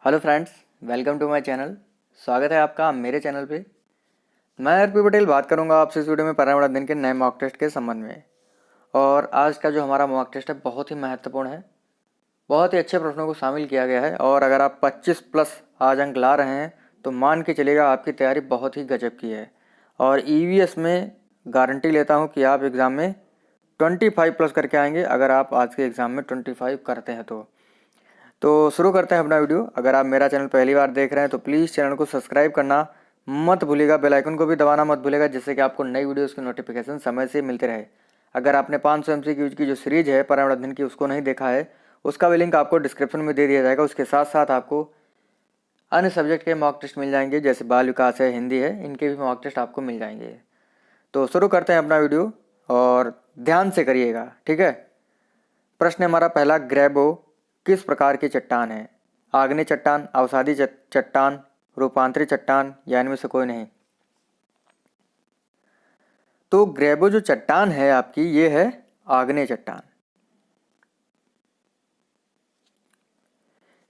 Hello friends, welcome to my channel. स्वागत है आपका मेरे चैनल पे। मैं आरपी पटेल बात करूंगा आपसे इस वीडियो में पर्यावरण अध्ययन के नए मॉक टेस्ट के संबंध में। और आज का जो हमारा मॉक टेस्ट है बहुत ही महत्वपूर्ण है। बहुत ही अच्छे प्रश्नों को शामिल किया गया है और अगर आप 25 प्लस आज अंक ला रहे हैं तो मान के चलिएगा आपकी तैयारी बहुत ही गजब की है। और ईवीएस में गारंटी लेता हूँ कि आप एग्ज़ाम में 25 प्लस करके आएंगे अगर आप आज के एग्ज़ाम में 25 करते हैं तो शुरू करते हैं अपना वीडियो। अगर आप मेरा चैनल पहली बार देख रहे हैं तो प्लीज़ चैनल को सब्सक्राइब करना मत भूलिएगा, बेल आइकन को भी दबाना मत भूलिएगा, जिससे कि आपको नई वीडियोस की नोटिफिकेशन समय से मिलते रहे। अगर आपने 500 MCQ की जो सीरीज है पर्यावरण अध्ययन की उसको नहीं देखा है, उसका भी लिंक आपको डिस्क्रिप्शन में दे दिया जाएगा। उसके साथ साथ आपको अन्य सब्जेक्ट के मॉक टेस्ट मिल जाएंगे, जैसे बाल विकास है, हिंदी है, इनके भी मॉक टेस्ट आपको मिल जाएंगे। तो शुरू करते हैं अपना वीडियो और ध्यान से करिएगा, ठीक है। प्रश्न हमारा पहला, ग्रेबो किस प्रकार की चट्टान है? आग्नेय चट्टान, अवसादी चट्टान, रूपांतरित चट्टान या इनमें से कोई नहीं? तो ग्रेबो जो चट्टान है आपकी, ये है आग्नेय चट्टान।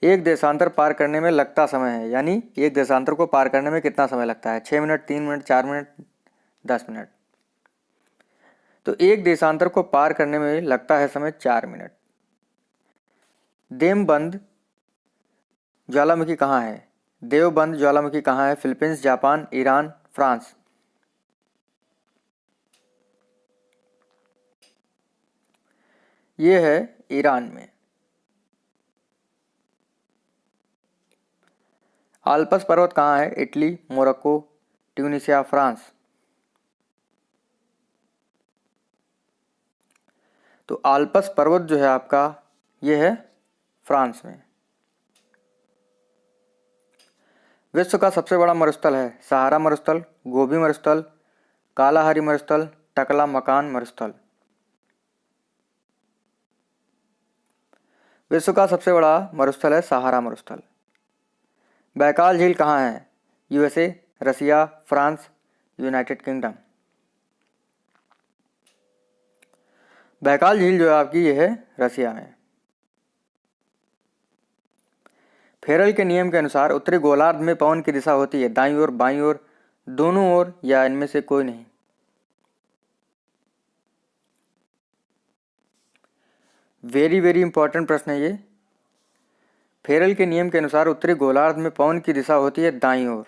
एक देशांतर पार करने में लगता समय है, यानी एक देशांतर को पार करने में कितना समय लगता है? 6 मिनट, 3 मिनट, 4 मिनट, 10 मिनट। तो एक देशांतर को पार करने में लगता है समय 4 मिनट। देवबंद ज्वालामुखी कहाँ है? देवबंद ज्वालामुखी कहाँ है? Philippines, Japan, Iran, France? ये है ईरान में। आल्पस पर्वत कहाँ है? Italy, Morocco, Tunisia, France? तो आल्पस पर्वत जो है आपका, ये है फ्रांस में। विश्व का सबसे बड़ा मरुस्थल है? सहारा मरुस्थल, गोबी मरुस्थल, कालाहारी मरुस्थल, टकला मकान मरुस्थल? विश्व का सबसे बड़ा मरुस्थल है सहारा मरुस्थल। बैकाल झील कहाँ है? यूएसए, रसिया, फ्रांस, यूनाइटेड किंगडम? बैकाल झील जो है आपकी, ये है रसिया में। फेरल के नियम के अनुसार उत्तरी गोलार्ध में पवन की दिशा होती है दाईं ओर, बाईं ओर, दोनों ओर या इनमें से कोई नहीं? वेरी वेरी इंपॉर्टेंट प्रश्न है ये। फेरल के नियम के अनुसार उत्तरी गोलार्ध में पवन की दिशा होती है दाईं ओर।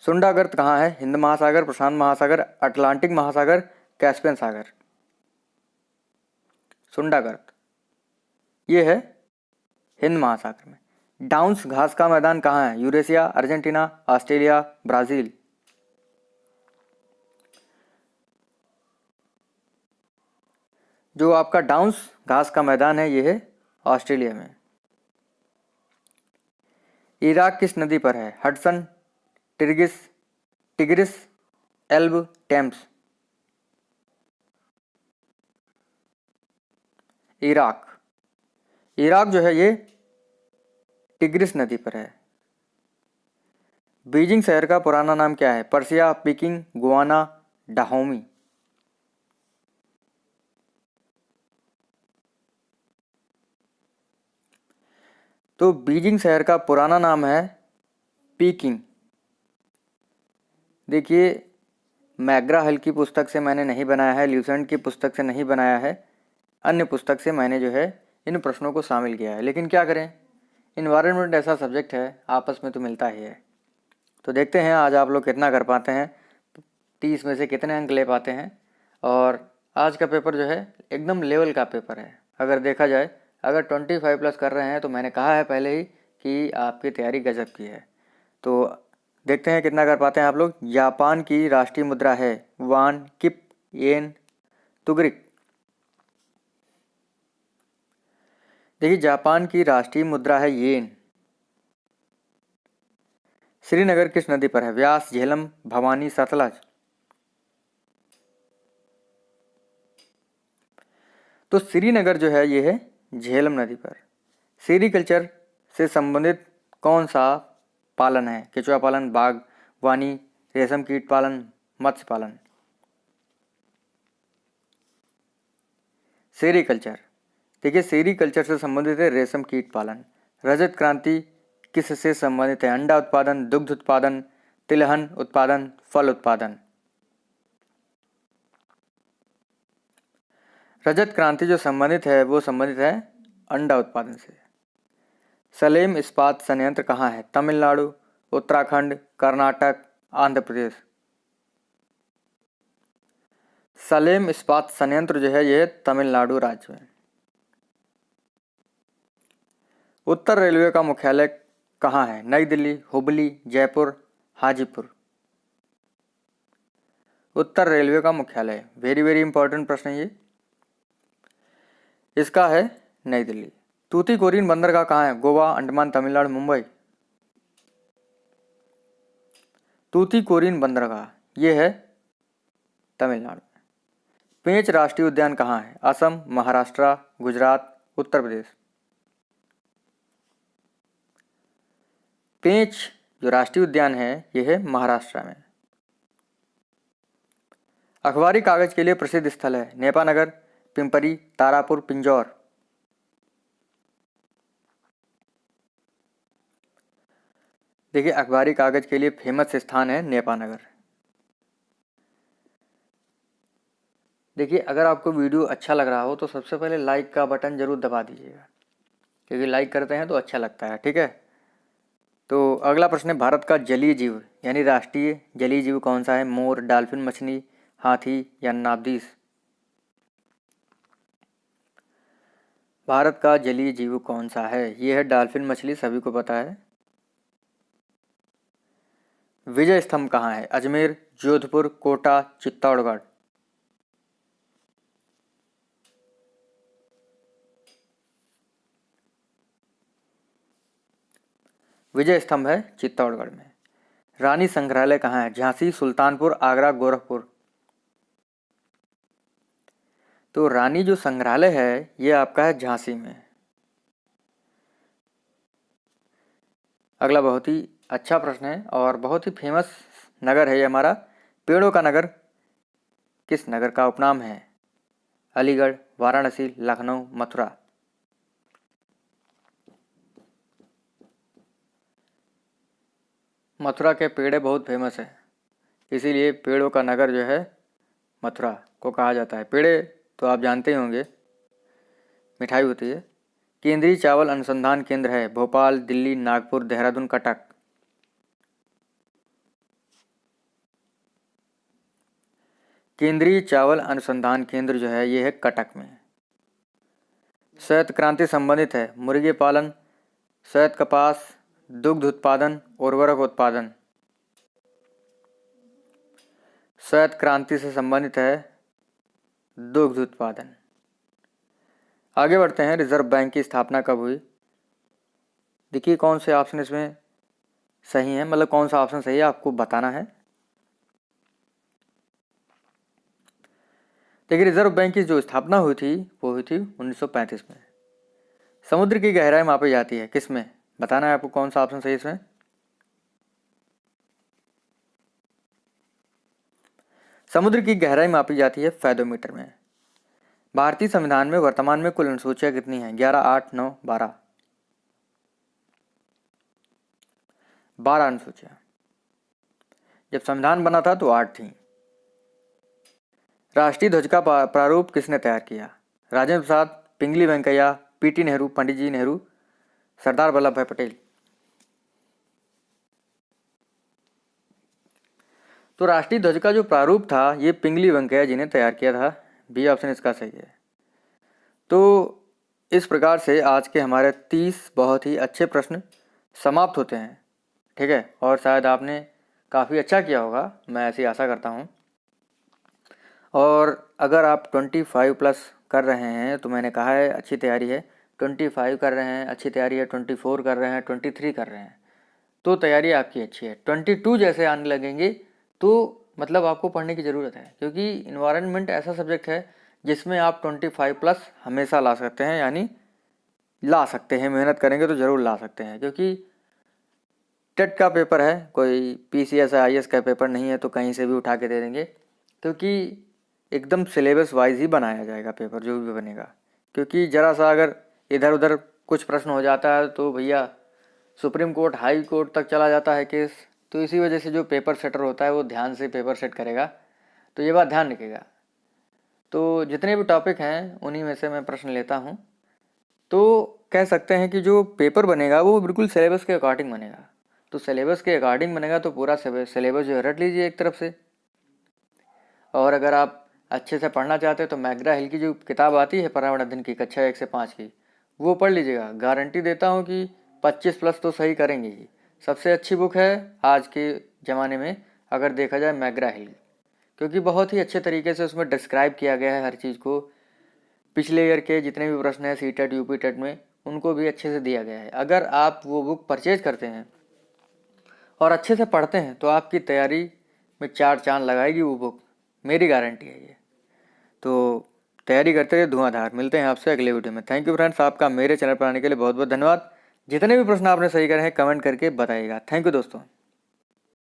सुंडागर्त कहाँ है? हिंद महासागर, प्रशांत महासागर, अटलांटिक महासागर, कैस्पियन सागर? सुंडागर्त ये है हिंद महासागर में। डाउन्स घास का मैदान कहाँ है? Eurasia, Argentina, Australia, Brazil? जो आपका डाउन्स घास का मैदान है, ये है ऑस्ट्रेलिया में। इराक किस नदी पर है? Hudson, Tigris, Elbe, Thames? Iraq जो है ये टिग्रिस नदी पर है। बीजिंग शहर का पुराना नाम क्या है? Persia, peeking, Guana, Dahomey? तो बीजिंग शहर का पुराना नाम है पीकिंग। देखिए, मैग्रा हल की पुस्तक से मैंने नहीं बनाया है, ल्यूसेंट की पुस्तक से नहीं बनाया है, अन्य पुस्तक से मैंने जो है इन प्रश्नों को शामिल किया है। लेकिन क्या करें, इन्वायरमेंट ऐसा सब्जेक्ट है, आपस में तो मिलता ही है। तो देखते हैं आज आप लोग कितना कर पाते हैं, 30 में से कितने अंक ले पाते हैं। और आज का पेपर जो है एकदम लेवल का पेपर है। अगर देखा जाए, अगर 25 प्लस कर रहे हैं तो मैंने कहा है पहले ही कि आपकी तैयारी गजब की है। तो देखते हैं कितना कर पाते हैं आप लोग। जापान की राष्ट्रीय मुद्रा है वान, किप, येन, तुगरिक? देखिए, जापान की राष्ट्रीय मुद्रा है येन। श्रीनगर किस नदी पर है? व्यास, झेलम, भवानी, सतलज? तो श्रीनगर जो है ये है झेलम नदी पर। सेरीकल्चर से संबंधित कौन सा पालन है? केचुआ पालन, बागवानी, रेशम कीट पालन, मत्स्य पालन? सेरीकल्चर देखिए सेरीकल्चर से संबंधित है रेशम कीट पालन। रजत क्रांति किससे संबंधित है? अंडा उत्पादन, दुग्ध उत्पादन, तिलहन उत्पादन, फल उत्पादन। रजत क्रांति जो संबंधित है वो संबंधित है अंडा उत्पादन से। सलेम इस्पात संयंत्र कहाँ है? तमिलनाडु, उत्तराखंड, कर्नाटक, आंध्र प्रदेश। सलेम इस्पात संयंत्र जो है ये तमिलनाडु राज्य में। उत्तर रेलवे का मुख्यालय कहाँ है? नई दिल्ली, हुबली, जयपुर, हाजीपुर। उत्तर रेलवे का मुख्यालय, वेरी वेरी इंपॉर्टेंट प्रश्न है ये, इसका है नई दिल्ली। तूतीकोरिन बंदरगाह कहाँ है? गोवा, अंडमान, तमिलनाडु, मुंबई। तूतीकोरिन बंदरगाह ये है तमिलनाडु। पेंच राष्ट्रीय उद्यान कहाँ है? असम, महाराष्ट्र, गुजरात, उत्तर प्रदेश। पेंच जो राष्ट्रीय उद्यान है ये है महाराष्ट्र में। अखबारी कागज के लिए प्रसिद्ध स्थल है? नेपानगर, पिंपरी, तारापुर, पिंजौर। देखिए अखबारी कागज के लिए फेमस स्थान है नेपानगर। देखिए अगर आपको वीडियो अच्छा लग रहा हो तो सबसे पहले लाइक का बटन जरूर दबा दीजिएगा, क्योंकि लाइक करते हैं तो अच्छा लगता है, ठीक है। तो अगला प्रश्न है, भारत का जलीय जीव यानी राष्ट्रीय जलीय जीव कौन सा है? मोर, डॉल्फिन, मछली, हाथी या नाबदीस। भारत का जलीय जीव कौन सा है? ये है डॉल्फिन मछली, सभी को पता है। विजय स्तंभ कहाँ है? अजमेर, जोधपुर, कोटा, चित्तौड़गढ़। विजय स्तंभ है चित्तौड़गढ़ में। रानी संग्रहालय कहाँ है? झांसी, सुल्तानपुर, आगरा, गोरखपुर। तो रानी जो संग्रहालय है ये आपका है झांसी में। अगला बहुत ही अच्छा प्रश्न है और बहुत ही फेमस नगर है ये हमारा। पेड़ों का नगर किस नगर का उपनाम है? अलीगढ़, वाराणसी, लखनऊ, मथुरा। मथुरा के पेड़े बहुत फेमस है, इसीलिए पेड़ों का नगर जो है मथुरा को कहा जाता है। पेड़े तो आप जानते ही होंगे, मिठाई होती है। केंद्रीय चावल अनुसंधान केंद्र है? भोपाल, दिल्ली, नागपुर, देहरादून, कटक। केंद्रीय चावल अनुसंधान केंद्र जो है ये है कटक में। श्वेत क्रांति संबंधित है? मुर्गी पालन, श्वेत कपास, दुग्ध उत्पादन, उर्वरक उत्पादन। श्वेत क्रांति से संबंधित है दुग्ध उत्पादन। आगे बढ़ते हैं, रिजर्व बैंक की स्थापना कब हुई? देखिए कौन से ऑप्शन इसमें सही है, मतलब कौन सा ऑप्शन सही है आपको बताना है। देखिए रिजर्व बैंक की जो स्थापना हुई थी वो हुई थी 1935 में। समुद्र की गहराई मापी जाती है किस में? बताना है आपको कौन सा ऑप्शन सही है इसमें। समुद्र की गहराई मापी जाती है फैथोमीटर में। भारतीय संविधान में वर्तमान में कुल अनुसूचियां कितनी हैं? 11, 8, 9, 12। 12 अनुसूचियां। जब संविधान बना था तो 8 थी। राष्ट्रीय ध्वज का प्रारूप किसने तैयार किया? राजेंद्र प्रसाद, पिंगली वेंकैया, पीटी नेहरू, पंडित जी नेहरू, सरदार वल्लभ भाई पटेल। तो राष्ट्रीय ध्वज का जो प्रारूप था ये पिंगली वेंकैया जी ने तैयार किया था। बी ऑप्शन इसका सही है। तो इस प्रकार से आज के हमारे 30 बहुत ही अच्छे प्रश्न समाप्त होते हैं, ठीक है। और शायद आपने काफ़ी अच्छा किया होगा, मैं ऐसी आशा करता हूँ। और अगर आप 25 प्लस कर रहे हैं तो मैंने कहा है अच्छी तैयारी है, 25 कर रहे हैं अच्छी तैयारी है, 24 कर रहे हैं, 23 कर रहे हैं तो तैयारी आपकी अच्छी है। 22 जैसे आने लगेंगे तो मतलब आपको पढ़ने की ज़रूरत है, क्योंकि इन्वायरमेंट ऐसा सब्जेक्ट है जिसमें आप 25 प्लस हमेशा ला सकते हैं, यानी ला सकते हैं, मेहनत करेंगे तो ज़रूर ला सकते हैं। क्योंकि टेट का पेपर है, कोई PCS IAS का पेपर नहीं है तो कहीं से भी उठा के दे देंगे, क्योंकि एकदम सिलेबस वाइज ही बनाया जाएगा पेपर जो भी बनेगा। क्योंकि ज़रा सा अगर इधर उधर कुछ प्रश्न हो जाता है तो भैया सुप्रीम कोर्ट, हाई कोर्ट तक चला जाता है केस। तो इसी वजह से जो पेपर सेटर होता है वो ध्यान से पेपर सेट करेगा, तो ये बात ध्यान रखिएगा। तो जितने भी टॉपिक हैं उन्हीं में से मैं प्रश्न लेता हूँ। तो कह सकते हैं कि जो पेपर बनेगा वो बिल्कुल सिलेबस के अकॉर्डिंग बनेगा। तो सिलेबस के अकॉर्डिंग बनेगा तो पूरा सिलेबस जो है रट लीजिए एक तरफ से। और अगर आप अच्छे से पढ़ना चाहते हो तो मैकग्रा हिल की जो किताब आती है पर्यावरण अध्ययन की कक्षा 1 से 5 की, वो पढ़ लीजिएगा। गारंटी देता हूँ कि 25+ तो सही करेंगे ही। सबसे अच्छी बुक है आज के ज़माने में अगर देखा जाए मैकग्रा हिल, क्योंकि बहुत ही अच्छे तरीके से उसमें डिस्क्राइब किया गया है हर चीज़ को। पिछले ईयर के जितने भी प्रश्न हैं सीटेट यूपीटेट में, उनको भी अच्छे से दिया गया है। अगर आप वो बुक परचेज करते हैं और अच्छे से पढ़ते हैं तो आपकी तैयारी में 4 चांद लगाएगी वो बुक, मेरी गारंटी है ये। तो तैयारी करते रहिए धुआंधार। मिलते हैं आपसे अगले वीडियो में। थैंक यू फ्रेंड्स, आपका मेरे चैनल पर आने के लिए बहुत बहुत धन्यवाद। जितने भी प्रश्न आपने सही करे हैं कमेंट करके बताइएगा। थैंक यू दोस्तों।